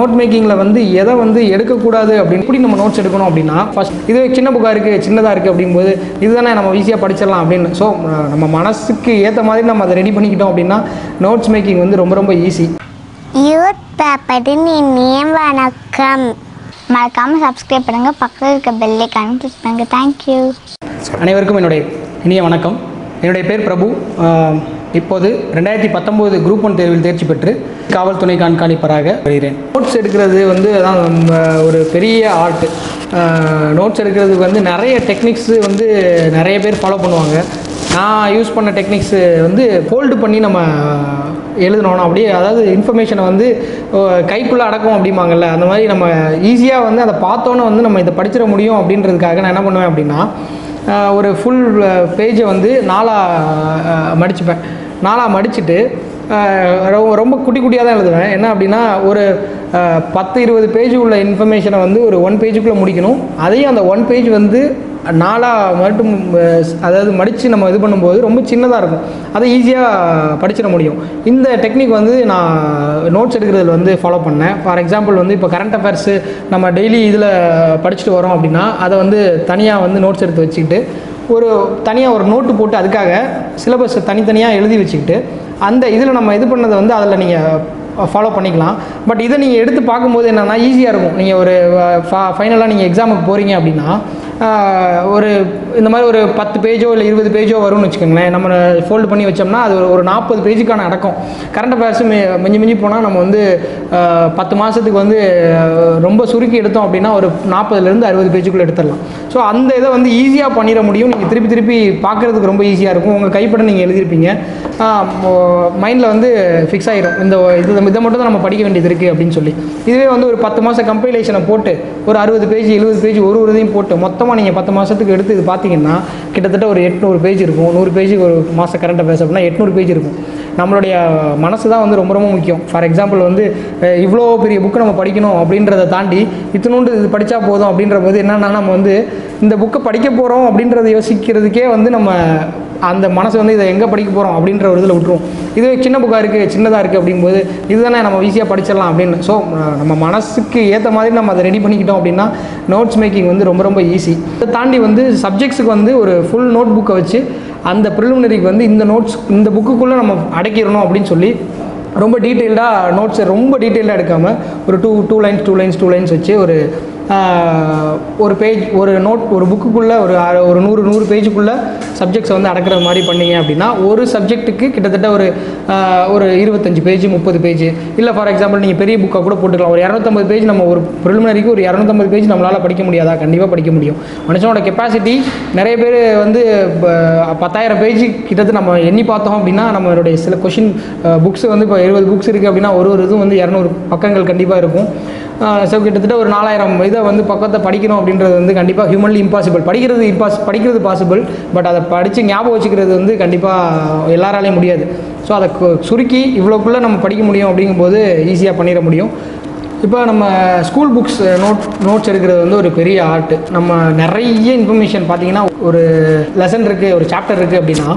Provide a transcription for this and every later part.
Note மேக்கிங்கில் வந்து எதை வந்து எடுக்கக்கூடாது அப்படின்னு எப்படி நம்ம நோட்ஸ் எடுக்கணும் அப்படின்னா, ஃபஸ்ட் இது சின்ன புக்காக இருக்குது, சின்னதாக இருக்குது அப்படிங்கும்போது இதுதானே நம்ம ஈஸியாக படிச்சிடலாம் அப்படின்னு. ஸோ நம்ம மனசுக்கு ஏற்ற மாதிரி நம்ம அதை ரெடி பண்ணிக்கிட்டோம் அப்படின்னா நோட்ஸ் மேக்கிங் வந்து ரொம்ப ரொம்ப ஈஸி. யூத் பேப்பரின் இனிய வணக்கம். மறக்காமல் சப்ஸ்கிரைப் பண்ணுங்கள், பக்கத்தில் இருக்க பெல் ஐகானை கிளிக் பண்ணுங்கள். தேங்க்யூ. அனைவருக்கும் என்னுடைய இனிய வணக்கம். என்னுடைய பேர் பிரபு. இப்போது 2019 குரூப் 1 தேர்வில் தேர்ச்சி பெற்று காவல்துறை கண்காணிப்பராக வருகிறேன். நோட்ஸ் எடுக்கிறது வந்து அதான் ஒரு பெரிய ஆர்ட். நோட்ஸ் எடுக்கிறதுக்கு வந்து நிறைய டெக்னிக்ஸு வந்து நிறைய பேர் ஃபாலோ பண்ணுவாங்க. நான் யூஸ் பண்ண டெக்னிக்ஸு வந்து ஃபோல்டு பண்ணி நம்ம எழுதணும். அப்படியே அதாவது இன்ஃபர்மேஷனை வந்து கைக்குள்ளே அடக்கும் அப்படிம்பாங்கள்ல, அந்த மாதிரி நம்ம ஈஸியாக வந்து அதை பார்த்தோன்னே வந்து நம்ம இதை படிச்சிட முடியும் அப்படின்றதுக்காக நான் என்ன பண்ணுவேன் அப்படின்னா, ஒரு ஃபுல் பேஜை வந்து 4ஆக மடிச்சுப்பேன். 4ஆக மடிச்சுட்டு ரொம்ப குட்டி குட்டியாக தான் எழுதுவேன். என்ன அப்படின்னா, ஒரு 10-20 பேஜ் உள்ள இன்ஃபர்மேஷனை வந்து ஒரு 1 பேஜுக்குள்ளே முடிக்கணும். அதையும் அந்த 1 பேஜ் வந்து 4ஆக மட்டும் அதாவது மடித்து நம்ம இது பண்ணும்போது ரொம்ப சின்னதாக இருக்கும். அதை ஈஸியாக படிச்சிட முடியும். இந்த டெக்னிக் வந்து நான் நோட்ஸ் எடுக்கிறதுல வந்து ஃபாலோ பண்ணேன். ஃபார் எக்ஸாம்பிள் வந்து இப்போ கரண்ட் அஃபேர்ஸு நம்ம டெய்லி இதில் படிச்சுட்டு வரோம் அப்படின்னா அதை வந்து தனியாக வந்து நோட்ஸ் எடுத்து வச்சுக்கிட்டு தனியாக ஒரு நோட்டு போட்டு அதுக்காக சிலபஸ் தனித்தனியாக எழுதி வச்சுக்கிட்டு அந்த இதில் நம்ம இது பண்ணதை வந்து அதில் நீங்கள் ஃபாலோ பண்ணிக்கலாம். பட் இதை நீங்கள் எடுத்து பார்க்கும்போது என்னென்னா ஈஸியாக இருக்கும். நீங்கள் ஒரு ஃபைனலாக நீங்கள் எக்ஸாமுக்கு போகிறீங்க அப்படின்னா இந்த மாதிரி ஒரு 10 பேஜோ இல்லை 20 பேஜோ வரும்னு வச்சுக்கோங்களேன். நம்ம ஃபோல்டு பண்ணி வச்சோம்னா அது ஒரு 40 பேஜுக்கான அடக்கம். கரண்ட் அஃபேர்ஸு மிஞ்சி போனால் நம்ம வந்து 10 மாதத்துக்கு வந்து ரொம்ப சுருக்கி எடுத்தோம் அப்படின்னா ஒரு 40லேருந்து 60 பேஜுக்குள்ளே எடுத்துடலாம். ஸோ அந்த இதை வந்து ஈஸியாக பண்ணிட முடியும். நீங்கள் திருப்பி பார்க்குறதுக்கு ரொம்ப ஈஸியாக இருக்கும். உங்கள் கைப்பட நீங்கள் எழுதியிருப்பீங்க, மைண்டில் வந்து ஃபிக்ஸ் ஆகிடும். இதை மட்டும் தான் நம்ம படிக்க வேண்டியது இருக்குது அப்படின்னு சொல்லி. இதுவே வந்து ஒரு 10 மாதம் கம்பைலேஷனை போட்டு ஒரு 60 பேஜ் 70 பேஜ் ஒரு இதையும் போட்டு மொத்தமாக நீங்கள் 10 மாதத்துக்கு எடுத்து இது பார்த்தீங்கன்னா கிட்டத்தட்ட ஒரு 800 பேஜ் இருக்கும். 100 பேஜுக்கு ஒரு மாதம் கரண்ட் அஃபேர்ஸ் அப்படின்னா 800 பேஜ் இருக்கும். நம்மளுடைய மனசு தான் வந்து ரொம்ப ரொம்ப முக்கியம். ஃபார் எக்ஸாம்பிள் வந்து இவ்வளோ பெரிய புக்கு நம்ம படிக்கணும் அப்படின்றத தாண்டி இத்தினோண்டு இது படித்தா போதும் அப்படின்ற போது என்னென்னா, நம்ம வந்து இந்த புக்கை படிக்க போகிறோம் அப்படின்றத யோசிக்கிறதுக்கே வந்து நம்ம அந்த மனசு வந்து இதை எங்கே படிக்க போகிறோம் அப்படின்ற ஒரு இதில் விட்டுருவோம். இது சின்ன புக்காக இருக்குது, சின்னதாக இருக்குது அப்படிங்கும்போது இதுதானே நம்ம ஈஸியாக படிச்சிடலாம் அப்படின்னு. ஸோ நம்ம மனசுக்கு ஏற்ற மாதிரி நம்ம அதை ரெடி பண்ணிக்கிட்டோம் அப்படின்னா நோட்ஸ் மேக்கிங் வந்து ரொம்ப ரொம்ப ஈஸி. இதை தாண்டி வந்து சப்ஜெக்ட்ஸுக்கு வந்து ஒரு ஃபுல் நோட் புக்கை வச்சு அந்த ப்ரிலிமினரிக்கு வந்து இந்த நோட்ஸ் இந்த புக்குக்குள்ளே நம்ம அடைக்கிடணும் அப்படின்னு சொல்லி ரொம்ப டீட்டெயில்டாக நோட்ஸை ரொம்ப டீட்டெயில்டாக எடுக்காமல் ஒரு டூ லைன்ஸ் வச்சு ஒரு பேஜ் ஒரு நோட் ஒரு புக்குக்குள்ளே ஒரு 100 பேஜுக்குள்ளே சப்ஜெக்ட்ஸை வந்து அடக்கிற மாதிரி பண்ணிங்க அப்படின்னா ஒரு சப்ஜெக்ட்டுக்கு கிட்டத்தட்ட ஒரு 25 பேஜ் 30 பேஜ் இல்லை ஃபார் எக்ஸாம்பிள் நீங்கள் பெரிய புக்காக கூட போட்டுக்கலாம். ஒரு 250 பேஜ் நம்ம ஒரு ப்ரிலிமினரிக்கு ஒரு 250 பேஜ் நம்மளால் படிக்க முடியாதா? கண்டிப்பாக படிக்க முடியும். மனுஷனோட கெப்பாசிட்டி நிறைய பேர் வந்து 10,000 பேஜ் கிட்டத்தட்ட நம்ம எண்ணி பார்த்தோம் அப்படின்னா நம்மளுடைய சில கொஷின் புக்ஸ் வந்து இப்போ 20 புக்ஸ் இருக்குது அப்படின்னா ஒரு இதுவும் வந்து 200 பக்கங்கள் கண்டிப்பாக இருக்கும். ஸோ கிட்டத்தட்ட ஒரு 4000 இதை வந்து பக்கத்தை படிக்கணும் அப்படின்றது வந்து கண்டிப்பாக ஹியூமன்லி இம்பாசிபிள். படிக்கிறது பாசிபிள், பட் அதை படித்து ஞாபகம் வச்சுக்கிறது வந்து கண்டிப்பாக எல்லாராலையும் முடியாது. ஸோ அதை சுருக்கி இவ்வளோக்குள்ளே நம்ம படிக்க முடியும் அப்படிங்கும்போது ஈஸியாக பண்ணிட முடியும். இப்போ நம்ம ஸ்கூல் புக்ஸ் நோட்ஸ் எடுக்கிறது வந்து ஒரு பெரிய ஆர்ட். நம்ம நிறைய இன்ஃபர்மேஷன் பார்த்தீங்கன்னா ஒரு லெசன் இருக்குது, ஒரு சாப்டர் இருக்குது அப்படின்னா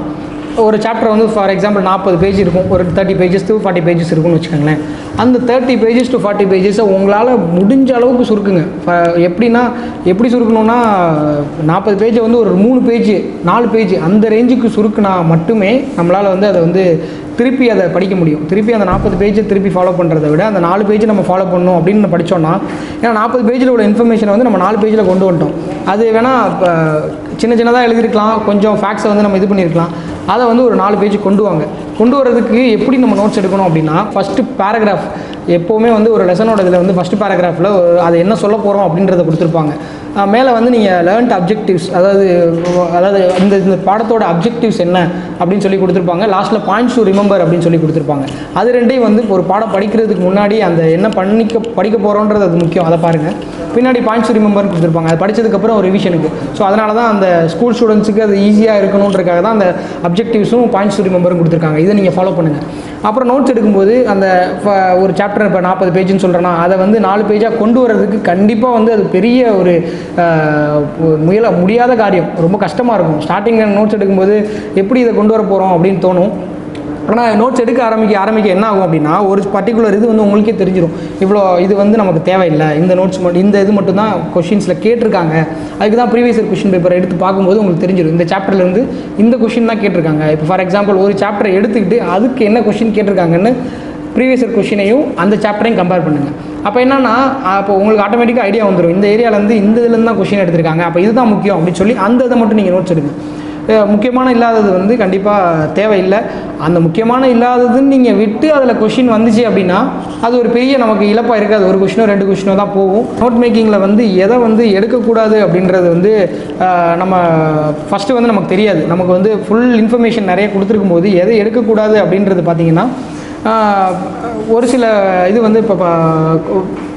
ஒரு சாப்டர் வந்து ஃபார் எக்ஸாம்பிள் 40 பேஜ் இருக்கும். ஒரு 30 பேஜஸ் to 40 பேஜஸ் இருக்குன்னு வச்சுக்கோங்களேன். அந்த 30 பேஜஸ் to 40 பேஜஸை உங்களால் முடிஞ்ச அளவுக்கு சுருக்குங்க. எப்படி சுருக்கணும்னா 40 பேஜை வந்து ஒரு 3 பேஜ் 4 பேஜ் அந்த ரேஞ்சுக்கு சுருக்குனா மட்டுமே நம்மளால் வந்து அதை வந்து திருப்பி அதை படிக்க முடியும். திருப்பி அந்த 40 பேஜை திருப்பி ஃபாலோ பண்ணுறதை விட அந்த 4 பேஜ் நம்ம ஃபாலோ பண்ணணும் அப்படின்னு படித்தோன்னா, ஏன்னா 40 பேஜில் உள்ள இன்ஃபர்மேஷனை வந்து நம்ம 4 பேஜில் கொண்டு வந்துட்டோம். அது வேணால் சின்னதாக எழுதியிருக்கலாம், கொஞ்சம் ஃபேக்ட்ஸை வந்து நம்ம இது பண்ணியிருக்கலாம். அதை வந்து ஒரு 4 பேஜ் கொண்டு வரதுக்கு எப்படி நம்ம நோட்ஸ் எடுக்கணும் அப்படின்னா, ஃபஸ்ட்டு பேராகிராஃப் எப்போவுமே வந்து ஒரு லெசனோட இதில் வந்து ஃபஸ்ட்டு பேராகிராஃபில் அது என்ன சொல்ல போகிறோம் அப்படின்றத கொடுத்துருப்பாங்க. மேலே வந்து நீங்கள் லேர்ன்ட் அப்ஜெக்டிவ்ஸ், அதாவது இந்த பாடத்தோட அப்ஜெக்டிவ்ஸ் என்ன அப்படின்னு சொல்லி கொடுத்துருப்பாங்க. லாஸ்ட்டில் பாயிண்ட்ஸ் டு ரிமெம்பர் அப்படின்னு சொல்லி கொடுத்துருப்பாங்க. அது ரெண்டையும் வந்து ஒரு பாடம் படிக்கிறதுக்கு முன்னாடி அந்த என்ன படிக்க போகிறோன்றது அது முக்கியம், அதை பாருங்கள். பின்னாடி பாயிண்ட்ஸ் டு ரிமெம்பர்னு கொடுத்துருப்பாங்க. அது படித்ததுக்கப்புறம் ஒரு ரிவிஷனுக்கு. ஸோ அதனால தான் அந்த ஸ்கூல் ஸ்டூடெண்ட்ஸுக்கு அது ஈஸியாக இருக்கணுன்றக்காக தான் அந்த அப்ஜெக்டிவ்ஸும் பாயிண்ட்ஸ் டு ரிமெம்பரும் கொடுத்துருக்காங்க. இதை நீங்கள் ஃபாலோ பண்ணுங்கள். அப்புறம் நோட்ஸ் எடுக்கும்போது அந்த ஒரு சாப்டர் இப்போ 40 பேஜுன்னு சொல்கிறேன்னா அதை வந்து 4 பேஜாக கொண்டு வரதுக்கு கண்டிப்பாக வந்து அது பெரிய ஒரு முடியாத காரியம். ரொம்ப கஷ்டமாக இருக்கும். ஸ்டார்டிங்கில் நோட்ஸ் எடுக்கும்போது எப்படி இதை கொண்டு வர போகிறோம் அப்படின்னு தோணும். ஆனால் நோட்ஸ் எடுக்க ஆரம்பிக்க என்ன ஆகும் அப்படின்னா ஒரு பர்டிகுலர் இது வந்து உங்களுக்கே தெரிஞ்சிடும். இவ்வளோ இது வந்து நமக்கு தேவையில்லை, இந்த நோட்ஸ் இந்த இது மட்டும் தான் கொஷின்ஸில் கேட்டிருக்காங்க. அதுக்கு தான் ப்ரீவியஸ் இயர் கொஷின் பேப்பரை எடுத்து பார்க்கும்போது உங்களுக்கு தெரிஞ்சிடும் இந்த சாப்டர்லேருந்து இந்த கொஷின் தான் கேட்டிருக்காங்க. இப்போ ஃபார் எக்ஸாம்பிள் ஒரு சாப்டரை எடுத்துக்கிட்டு அதுக்கு என்ன கொஷின் கேட்டிருக்காங்கன்னு ப்ரீவியஸ் இயர் கொஷினையும் அந்த சாப்டரையும் கம்பேர் பண்ணுங்கள். அப்போ என்னன்னா அப்போ உங்களுக்கு ஆட்டோமேட்டிக்காக ஐடியா வந்துடும், இந்த ஏரியாவிலேருந்து இந்த இதுலேருந்து தான் கொஷின் எடுத்திருக்காங்க, அப்போ இதுதான் முக்கியம் அப்படின்னு சொல்லி அந்த இதை மட்டும் நீங்கள் நோட்ஸ் எடுங்க. முக்கியமான இல்லாதது வந்து கண்டிப்பாக தேவையில்லை. அந்த முக்கியமான இல்லாததுன்னு நீங்கள் விட்டு அதில் கொஷின் வந்துச்சு அப்படின்னா அது ஒரு பெரிய நமக்கு இழப்பாக இருக்காது. ஒரு கொஷினோ 2 கொஷினோ தான் போகும். நோட் மேக்கிங்கில் வந்து எதை வந்து எடுக்கக்கூடாது அப்படின்றது வந்து நம்ம ஃபஸ்ட்டு வந்து நமக்கு தெரியாது. நமக்கு வந்து ஃபுல் இன்ஃபர்மேஷன் நிறைய கொடுத்துருக்கும் போது எதை எடுக்கக்கூடாது அப்படின்றது பார்த்திங்கன்னா ஒரு சில இது வந்து இப்போ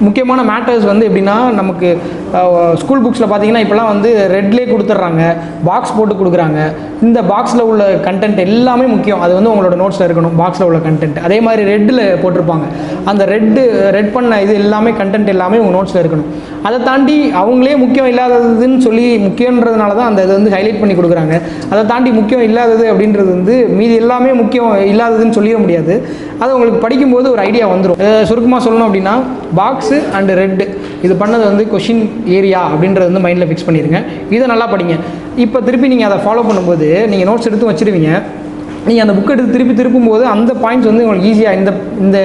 முக்கியமான மேட்டர்ஸ் வந்து எப்படின்னா நமக்கு ஸ்கூல் புக்ஸில் பார்த்தீங்கன்னா இப்போலாம் வந்து ரெட்லேயே கொடுத்துட்றாங்க, பாக்ஸ் போட்டு கொடுக்குறாங்க. இந்த பாக்ஸில் உள்ள கண்டென்ட் எல்லாமே முக்கியம், அது வந்து உங்களோட நோட்ஸில் இருக்கணும். பாக்ஸில் உள்ள கண்டென்ட் அதே மாதிரி ரெட்டில் போட்டிருப்பாங்க, அந்த ரெட் பண்ண இது எல்லாமே கண்டென்ட் எல்லாமே உங்கள் நோட்ஸில் இருக்கணும். அதை தாண்டி அவங்களே முக்கியம் இல்லாததுன்னு சொல்லி முக்கியன்றதுனால தான் அந்த இதை வந்து ஹைலைட் பண்ணி கொடுக்குறாங்க. அதை தாண்டி முக்கியம் இல்லாதது அப்படின்றது வந்து மீதி எல்லாமே முக்கியம் இல்லாததுன்னு சொல்லிட முடியாது. அது உங்களுக்கு படிக்கும்போது ஒரு ஐடியா வந்துடும். சுருக்கமாக சொல்லணும் அப்படின்னா பாக்ஸு அண்டு ரெட்டு இது பண்ணது வந்து கொஷின் ஏரியா அப்படின்றது வந்து மைண்டில் ஃபிக்ஸ் பண்ணிடுங்க. இதை நல்லா படிங்க. இப்போ திருப்பி நீங்கள் அதை ஃபாலோ பண்ணும்போது நீங்கள் நோட்ஸ் எடுத்து வச்சுருவீங்க. நீங்கள் அந்த புக் எடுத்து திருப்பும்போது அந்த பாயிண்ட்ஸ் வந்து உங்களுக்கு ஈஸியாக இந்த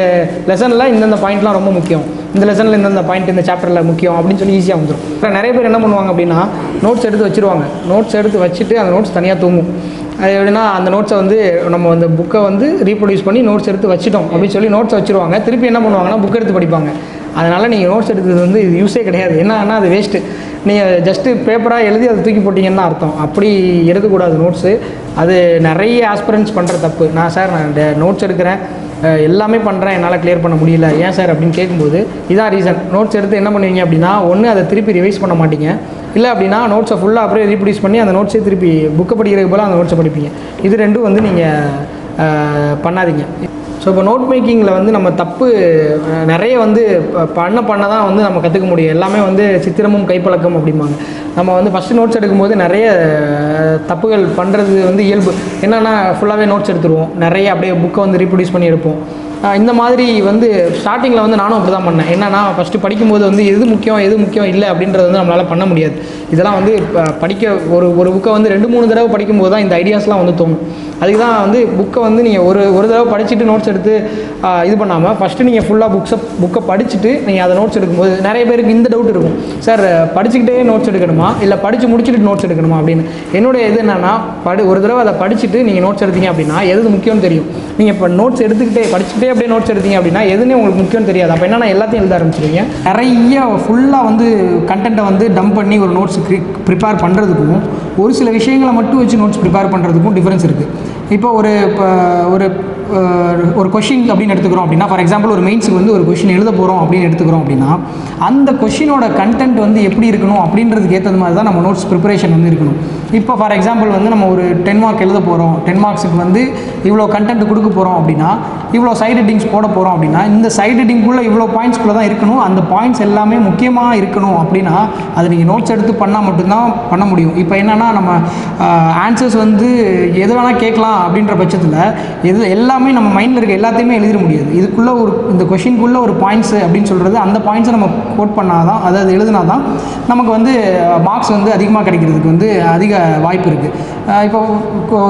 லெசனில் இந்தந்த பாயிண்ட்லாம் ரொம்ப முக்கியம், இந்த லெசனில் இந்தந்த பாயிண்ட் இந்த சாப்டரில் முக்கியம் அப்படின்னு சொல்லி ஈஸியாக வந்துடும். இப்போ நிறைய பேர் என்ன பண்ணுவாங்க அப்படின்னா நோட்ஸ் எடுத்து வச்சுருவாங்க. நோட்ஸ் எடுத்து வச்சுட்டு அந்த நோட்ஸ் தனியாக தூங்கும். அது எப்படின்னா அந்த நோட்ஸை வந்து நம்ம அந்த புக்கை வந்து ரீப்ரொடியூஸ் பண்ணி நோட்ஸ் எடுத்து வச்சுட்டோம் அப்படின்னு சொல்லி நோட்ஸ் வச்சுருவாங்க. திருப்பி என்ன பண்ணுவாங்கன்னா புக் எடுத்து படிப்பாங்க. அதனால் நீங்கள் நோட்ஸ் எடுக்கிறது வந்து இது யூஸே கிடையாது. என்னன்னா அது வேஸ்ட்டு. நீங்கள் ஜஸ்ட்டு பேப்பராக எழுதி அதை தூக்கி போட்டிங்கன்னா அர்த்தம். அப்படி எடுக்கக்கூடாது நோட்ஸு. அது நிறைய ஆஸ்பிரன்ஸ் பண்ணுற தப்பு. நான் நோட்ஸ் எடுக்கிறேன், எல்லாமே பண்ணுறேன், என்னால் கிளியர் பண்ண முடியல, ஏன் சார் அப்படின்னு கேட்கும்போது இதான் ரீசன். நோட்ஸ் எடுத்து என்ன பண்ணுவீங்க அப்படின்னா ஒன்று அதை திருப்பி ரிவைஸ் பண்ண மாட்டீங்க, இல்லை அப்படின்னா நோட்ஸை ஃபுல்லாக அப்படியே ரீப்ரொடியூஸ் பண்ணி அந்த நோட்ஸே திருப்பி புக்கை படிக்கிறதுக்கு போல் அந்த நோட்ஸை படிப்பீங்க. இது ரெண்டும் வந்து நீங்கள் பண்ணாதீங்க. ஸோ இப்போ நோட் மேக்கிங்கில் வந்து நம்ம தப்பு நிறைய வந்து பண்ண தான் வந்து நம்ம கற்றுக்க முடியும். எல்லாமே வந்து சித்திரமும் கைப்பழக்கம் அப்படிம்பாங்க. நம்ம வந்து ஃபஸ்ட்டு நோட்ஸ் எடுக்கும்போது நிறைய தப்புகள் பண்ணுறது வந்து இயல்பு. என்னென்னா ஃபுல்லாகவே நோட்ஸ் எடுத்துருவோம், நிறைய அப்படியே புக்கை வந்து ரீப்ரொடியூஸ் பண்ணி எடுப்போம். இந்த மாதிரி வந்து ஸ்டார்டிங்கில் வந்து நானும் அப்படி தான் பண்ணேன். என்னன்னா ஃபஸ்ட்டு படிக்கும்போது வந்து எது முக்கியம் இல்லை அப்படின்றது வந்து நம்மளால் பண்ண முடியாது. இதெல்லாம் வந்து படிக்க ஒரு புக்கை வந்து 2-3 தடவை படிக்கும்போது தான் இந்த ஐடியாஸ்லாம் வந்து தோணும். அதுக்கு தான் வந்து புக்கை வந்து நீங்கள் ஒரு தடவை படிச்சுட்டு நோட்ஸ் எடுத்து இது பண்ணாமல் ஃபஸ்ட்டு நீங்கள் ஃபுல்லாக புக்கை படிச்சுட்டு நீங்கள் அதை நோட்ஸ் எடுக்கும்போது நிறைய பேருக்கு இந்த டவுட் இருக்கும், சார் படிச்சுக்கிட்டே நோட்ஸ் எடுக்கணுமா இல்லை படித்து முடிச்சுட்டு நோட்ஸ் எடுக்கணுமா அப்படின்னு. என்னுடைய இது என்னென்னா ஒரு தடவை அதை படிச்சுட்டு நீங்கள் நோட்ஸ் எடுத்தீங்க அப்படின்னா எது முக்கியம்னு தெரியும். நீங்கள் இப்போ நோட்ஸ் படிச்சுக்கிட்டே அப்படியே நோட்ஸ் எடுத்தீங்க அப்படின்னா எதுனே உங்களுக்கு முக்கியம் தெரியாது. அப்போ என்னன்னா எல்லாத்தையும் எழுத ஆரம்பிச்சிருவீங்க. நிறைய ஃபுல்லாக வந்து கண்டென்ட்டை வந்து டம்ப் பண்ணி ஒரு நோட்ஸ் ப்ரிப்பேர் பண்ணுறதுக்கும் ஒரு சில விஷயங்களை மட்டும் வச்சு நோட்ஸ் ப்ரிப்பேர் பண்ணுறதுக்கும் டிஃப்ரென்ஸ் இருக்குது. இப்போ ஒரு கொஷின் அப்படின்னு எடுத்துக்கிறோம் அப்படின்னா ஃபார் எக்ஸாம்பிள் ஒரு மெயின்ஸுக்கு வந்து ஒரு கொஷின் எழுத போகிறோம் அப்படின்னு எடுத்துக்கிறோம் அப்படின்னா அந்த கொஷினோட கண்டென்ட் வந்து எப்படி இருக்கணும் அப்படின்றதுக்கு ஏற்றது மாதிரி தான் நம்ம நோட்ஸ் ப்ரிப்பரேஷன் வந்து இருக்கணும். இப்போ ஃபார் எக்ஸாம்பிள் வந்து நம்ம ஒரு 10 மார்க் எழுத போகிறோம், 10 மார்க்ஸுக்கு வந்து இவ்வளோ கண்டென்ட் கொடுக்க போகிறோம் அப்படின்னா இவ்வளோ சைட் ஹெட்டிங்ஸ் போட போகிறோம் அப்படின்னா இந்த சைட் ஹெட்டிங்குள்ளே இவ்வளோ பாயிண்ட்ஸ்குள்ளே தான் இருக்கணும், அந்த பாயிண்ட்ஸ் எல்லாமே முக்கியமாக இருக்கணும். அப்படின்னா அது நீங்கள் நோட்ஸ் எடுத்து பண்ணால் மட்டும்தான் பண்ண முடியும். இப்போ என்னென்னா நம்ம ஆன்சர்ஸ் வந்து எது வேணால் கேட்கலாம் அப்படின்ற பட்சத்தில் எல்லாமே நம்ம மைண்டில் இருக்க எல்லாத்தையுமே எழுதிட முடியாது. இதுக்குள்ளே இந்த கொஷினுக்குள்ளே ஒரு பாயிண்ட்ஸு அப்படின்னு சொல்கிறது அந்த பாயிண்ட்ஸை நம்ம கோட் பண்ணால் தான், அதாவது எழுதுனா தான் நமக்கு வந்து மார்க்ஸ் வந்து அதிகமாக கிடைக்கிறதுக்கு வந்து அதிக வாய்ப்பு இருக்குது. இப்போ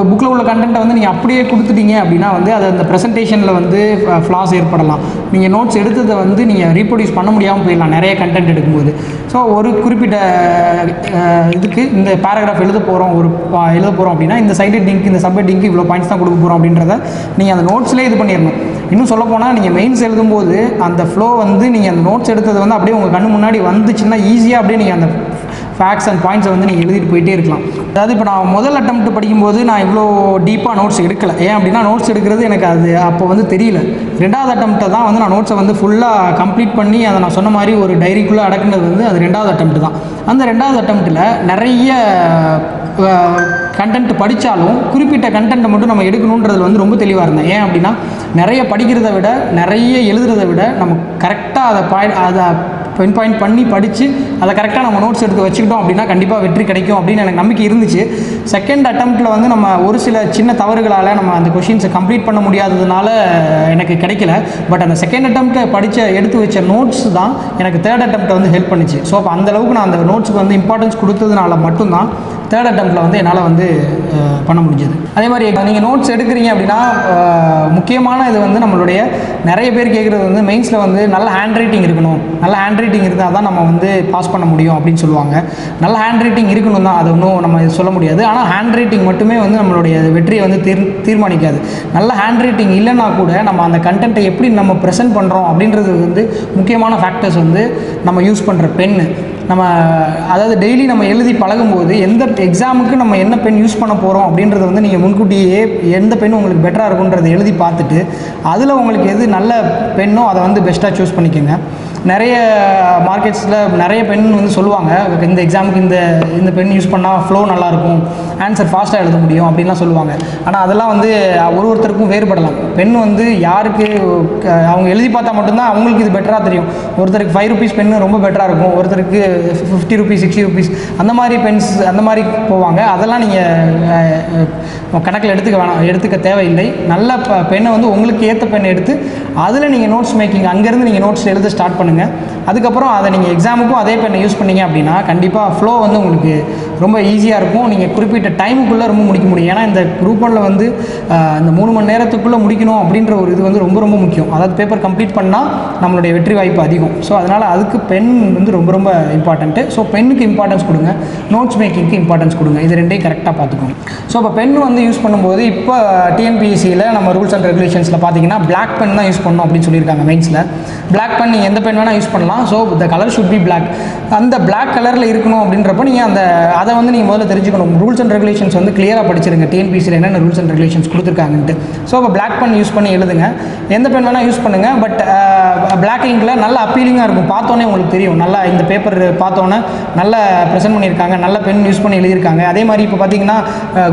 புக்கில் உள்ள கண்டென்ட்டை வந்து நீங்கள் அப்படியே கொடுத்துட்டீங்க அப்படின்னா வந்து அது அந்த ப்ரெசன்டேஷனில் வந்து ஃப்ளாஸ் ஏற்படலாம். நீங்கள் நோட்ஸ் எடுத்ததை வந்து நீங்கள் ரீப்ரொடியூஸ் பண்ண முடியாமல் போயிடலாம் நிறைய கண்டென்ட் எடுக்கும்போது. ஸோ ஒரு குறிப்பிட்ட இதுக்கு இந்த பேராகிராஃப் எழுத போகிறோம் அப்படின்னா இந்த சைட் ஹெட்டிங்க்கு இந்த சப் ஹெட்டிங்க்கு இவ்வளோ பாயிண்ட்ஸ் தான் கொடுக்க போகிறோம் அப்படின்றத நீங்கள் அந்த நோட்ஸ்லேயே இது பண்ணிடணும். இன்னும் சொல்லப்போனால் நீங்கள் மெயின்ஸ் எழுதும்போது அந்த ஃப்ளோ வந்து நீங்கள் அந்த நோட்ஸ் எடுத்தது வந்து அப்படியே உங்கள் கண்ணு முன்னாடி வந்துச்சுன்னா ஈஸியாக அப்படியே நீங்கள் அந்த ஃபேக்ட்ஸ் அண்ட் பாயிண்ட்ஸை வந்து நீங்கள் எழுதிட்டு போயிட்டே இருக்கலாம். அதாவது இப்போ நான் முதல் அட்டெம்ப்ட் படிக்கும்போது நான் இவ்வளோ டீப்பாக நோட்ஸ் எடுக்கலை. ஏன் அப்படின்னா நோட்ஸ் எடுக்கிறது எனக்கு அது அப்போ வந்து தெரியல. 2வது அட்டெம்ப்ட்டை தான் வந்து நான் நோட்ஸை வந்து ஃபுல்லாக கம்ப்ளீட் பண்ணி அதை நான் சொன்ன மாதிரி ஒரு டைரிக்குள்ளே அடக்குனது வந்து அது 2வது அட்டெம்ப்ட் தான். அந்த 2வது அட்டெம்ப்ட்டில் நிறைய கண்டென்ட் படித்தாலும் குறிப்பிட்ட கண்டென்ட்டை மட்டும் நம்ம எடுக்கணுன்றதுல வந்து ரொம்ப தெளிவாக இருந்தேன். ஏன் அப்படின்னா நிறைய படிக்கிறத விட நிறைய எழுதுறதை விட நம்ம கரெக்டாக அதை பின் பாயிண்ட் பண்ணி படித்து அதை கரெக்டாக நம்ம நோட்ஸ் எடுத்து வச்சுக்கிட்டோம் அப்படின்னா கண்டிப்பாக வெற்றி கிடைக்கும் அப்படின்னு எனக்கு நம்பிக்கை இருந்துச்சு. செகண்ட் அட்டம்ப்ட்டில் வந்து நம்ம ஒரு சில சின்ன தவறுகளால் நம்ம அந்த கொஷின்ஸை கம்ப்ளீட் பண்ண முடியாததுனால எனக்கு கிடைக்கல. பட் அந்த செகண்ட் அட்டம்ப்ட்டை எடுத்து வச்ச நோட்ஸ் தான் எனக்கு தேர்ட் அட்டம்ப்ட்டை வந்து ஹெல்ப் பண்ணிச்சு. ஸோ அப்போ அந்தளவுக்கு நான் அந்த நோட்ஸுக்கு வந்து இம்பார்ட்டன்ஸ் கொடுத்ததுனால மட்டும்தான் தேர்ட் அட்டம்ப்ட்டில் வந்து என்னால் வந்து பண்ண முடிஞ்சது. அதே மாதிரி நீங்கள் நோட்ஸ் எடுக்கிறீங்க அப்படின்னா முக்கியமான இது வந்து நம்மளுடைய நிறைய பேர் கேட்குறது வந்து மெயின்ஸில் வந்து நல்ல ஹேண்ட் ரைட்டிங் இருக்கணும், நல்ல ஹேண்ட் ரைட்டிங் இருந்தால் தான் நம்ம வந்து பாஸ் பண்ண முடியும் அப்படின்னு சொல்லுவாங்க. நல்ல ஹேண்ட் ரைட்டிங் இருக்கணும் தான், அது ஒன்றும் நம்ம சொல்ல முடியாது. ஆனால் ஹேண்ட் ரைட்டிங் மட்டுமே வந்து நம்மளுடைய வெற்றியை வந்து தீர்மானிக்காது. நல்ல ஹேண்ட் ரைட்டிங் இல்லைன்னா கூட நம்ம அந்த கண்டென்ட்டை எப்படி நம்ம ப்ரெசென்ட் பண்ணுறோம் அப்படின்றது வந்து முக்கியமான ஃபேக்டர்ஸ் வந்து நம்ம யூஸ் பண்ணுற பென்னு. நம்ம அதாவது டெய்லி நம்ம எழுதி பழகும்போது எந்த எக்ஸாமுக்கு நம்ம என்ன பென் யூஸ் பண்ண போகிறோம் அப்படின்றத வந்து நீங்கள் முன்கூட்டியே எந்த பென் உங்களுக்கு பெட்டராக இருக்குன்றதை எழுதி பார்த்துட்டு அதில் உங்களுக்கு எது நல்ல பென்னோ அதை வந்து பெஸ்ட்டாக சூஸ் பண்ணிக்கோங்க. நிறைய மார்க்கெட்ஸில் நிறைய பென் வந்து சொல்லுவாங்க, இந்த எக்ஸாமுக்கு இந்த பென் யூஸ் பண்ணால் ஃப்ளோ நல்லாயிருக்கும், ஆன்சர் ஃபாஸ்ட்டாக எழுத முடியும் அப்படின்லாம் சொல்லுவாங்க. ஆனால் அதெல்லாம் வந்து ஒருத்தருக்கும் வேறுபடலாம். பென் வந்து யாருக்கு அவங்க எழுதி பார்த்தா மட்டும்தான் அவங்களுக்கு இது பெட்டராக தெரியும். ஒருத்தருக்கு 5 ரூபீஸ் பென்னு ரொம்ப பெட்டராக இருக்கும், ஒருத்தருக்கு 50 ரூபீஸ் 60 ரூபீஸ் அந்த மாதிரி பென்ஸ் அந்த மாதிரி போவாங்க. அதெல்லாம் நீங்கள் கணக்கில் எடுத்துக்க தேவையில்லை. நல்ல பெண்ணை வந்து உங்களுக்கு ஏற்ற பெண்ணை எடுத்து அதில் நீங்கள் நோட்ஸ் மேக்கிங் அங்கேருந்து நீங்கள் நோட்ஸ் எழுத ஸ்டார்ட் பண்ணுங்கள். அதுக்கப்புறம் அதை நீங்கள் எக்ஸாமுக்கும் அதே பெண்ணை யூஸ் பண்ணிங்க அப்படின்னா கண்டிப்பாக ஃப்ளோ வந்து உங்களுக்கு ரொம்ப ஈஸியாக இருக்கும். நீங்கள் குறிப்பிட்ட டைமுக்குள்ளே ரொம்ப முடிக்க முடியும். ஏன்னா இந்த குரூப் 1ல் வந்து இந்த 3 மணி நேரத்துக்குள்ளே முடிக்கணும் அப்படின்ற ஒரு இது வந்து ரொம்ப ரொம்ப முக்கியம். அதாவது பேப்பர் கம்ப்ளீட் பண்ணால் நம்மளுடைய வெற்றி வாய்ப்பு அதிகம். ஸோ அதனால் அதுக்கு பென் வந்து ரொம்ப ரொம்ப இம்பார்ட்டண்ட்டு. ஸோ பென்னுக்கு இம்பார்ட்டன்ஸ் கொடுங்க, நோட்ஸ் மேக்கிங்க்கு இம்பார்ட்டன்ஸ் கொடுங்க. இது ரெண்டையும் கரெக்டாக பார்த்துக்கோங்க. ஸோ இப்போ பென் வந்து யூஸ் பண்ணும்போது இப்போ டிஎன்பிஎஸ்சியில் நம்ம ரூல்ஸ் அண்ட் ரெகுலேஷன்ஸில் பார்த்தீங்கன்னா பிளாக் பென் தான் யூஸ் பண்ணணும் அப்படின்னு சொல்லியிருக்காங்க மெயின்ஸில். பிளாக் பென் நீங்கள் எந்த பென் வேணால் யூஸ் பண்ணலாம். So the colour should be black. அந்த பிளாக் கலரில் இருக்கணும் அப்படின்றப்ப நீங்கள் அதை வந்து நீங்கள் முதல்ல தெரிஞ்சுக்கணும். ரூல்ஸ் அண்ட் ரெகுலேஷன்ஸ் வந்து கிளியராக படிச்சிருங்க, டிஎன்பிஎஸ்சியில் என்னென்ன ரூல்ஸ் அண்ட் ரெகுலேஷன்ஸ் கொடுத்துருக்காங்கன்ட்டு. ஸோ இப்போ பிளாக் பென் யூஸ் பண்ணி எழுதுங்க. எந்த பென் வேணால் யூஸ் பண்ணுங்கள். பட் பிளாக் இங்கில் நல்ல அப்பீலிங்காக இருக்கும். பார்த்தோன்னே உங்களுக்கு தெரியும், நல்லா இந்த பேப்பர் பார்த்தோன்னே நல்லா ப்ரெசென்ட் பண்ணியிருக்காங்க, நல்ல பென் யூஸ் பண்ணி எழுதியிருக்காங்க. அதே மாதிரி இப்போ பார்த்தீங்கன்னா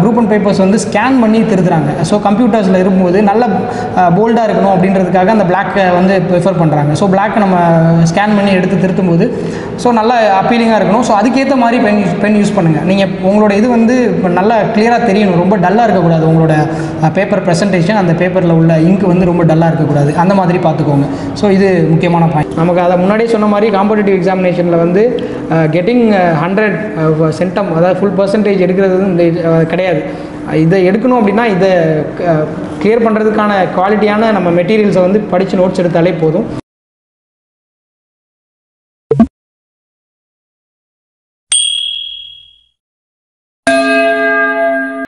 குரூப் 1 பேப்பர்ஸ் வந்து ஸ்கேன் பண்ணி திருத்துறாங்க. ஸோ கம்ப்யூட்டர்ஸில் இருக்கும்போது நல்ல போல்டாக இருக்கணும் அப்படின்றதுக்காக அந்த பிளாக்கை வந்து ப்ரிஃபர் பண்ணுறாங்க. ஸோ பிளாக்கை நம்ம ஸ்கேன் பண்ணி எடுத்து திருத்தும் போது ஸோ நல்லா அப்பீலிங்காக இருக்கணும். ஸோ அதுக்கேற்ற மாதிரி பென் யூஸ் பண்ணுங்கள். நீங்கள் உங்களோட இது வந்து நல்லா கிளியராக தெரியணும், ரொம்ப டல்லாக இருக்கக்கூடாது. உங்களோட பேப்பர் ப்ரெசன்டேஷன், அந்த பேப்பரில் உள்ள இங்க் வந்து ரொம்ப டல்லாக இருக்கக்கூடாது. அந்த மாதிரி பார்த்துக்கோங்க. ஸோ இது முக்கியமான பாயிண்ட். நமக்கு அதை முன்னாடியே சொன்ன மாதிரி காம்படிட்டிவ் எக்ஸாமினேஷனில் வந்து கெட்டிங் 100 சென்டம், அதாவது ஃபுல் பர்சன்டேஜ் எடுக்கிறது வந்து கிடையாது. இதை எடுக்கணும் அப்படின்னா இதை கிளியர் பண்ணுறதுக்கான குவாலிட்டியான நம்ம மெட்டீரியல்ஸை வந்து படித்து நோட்ஸ் எடுத்தாலே போதும்.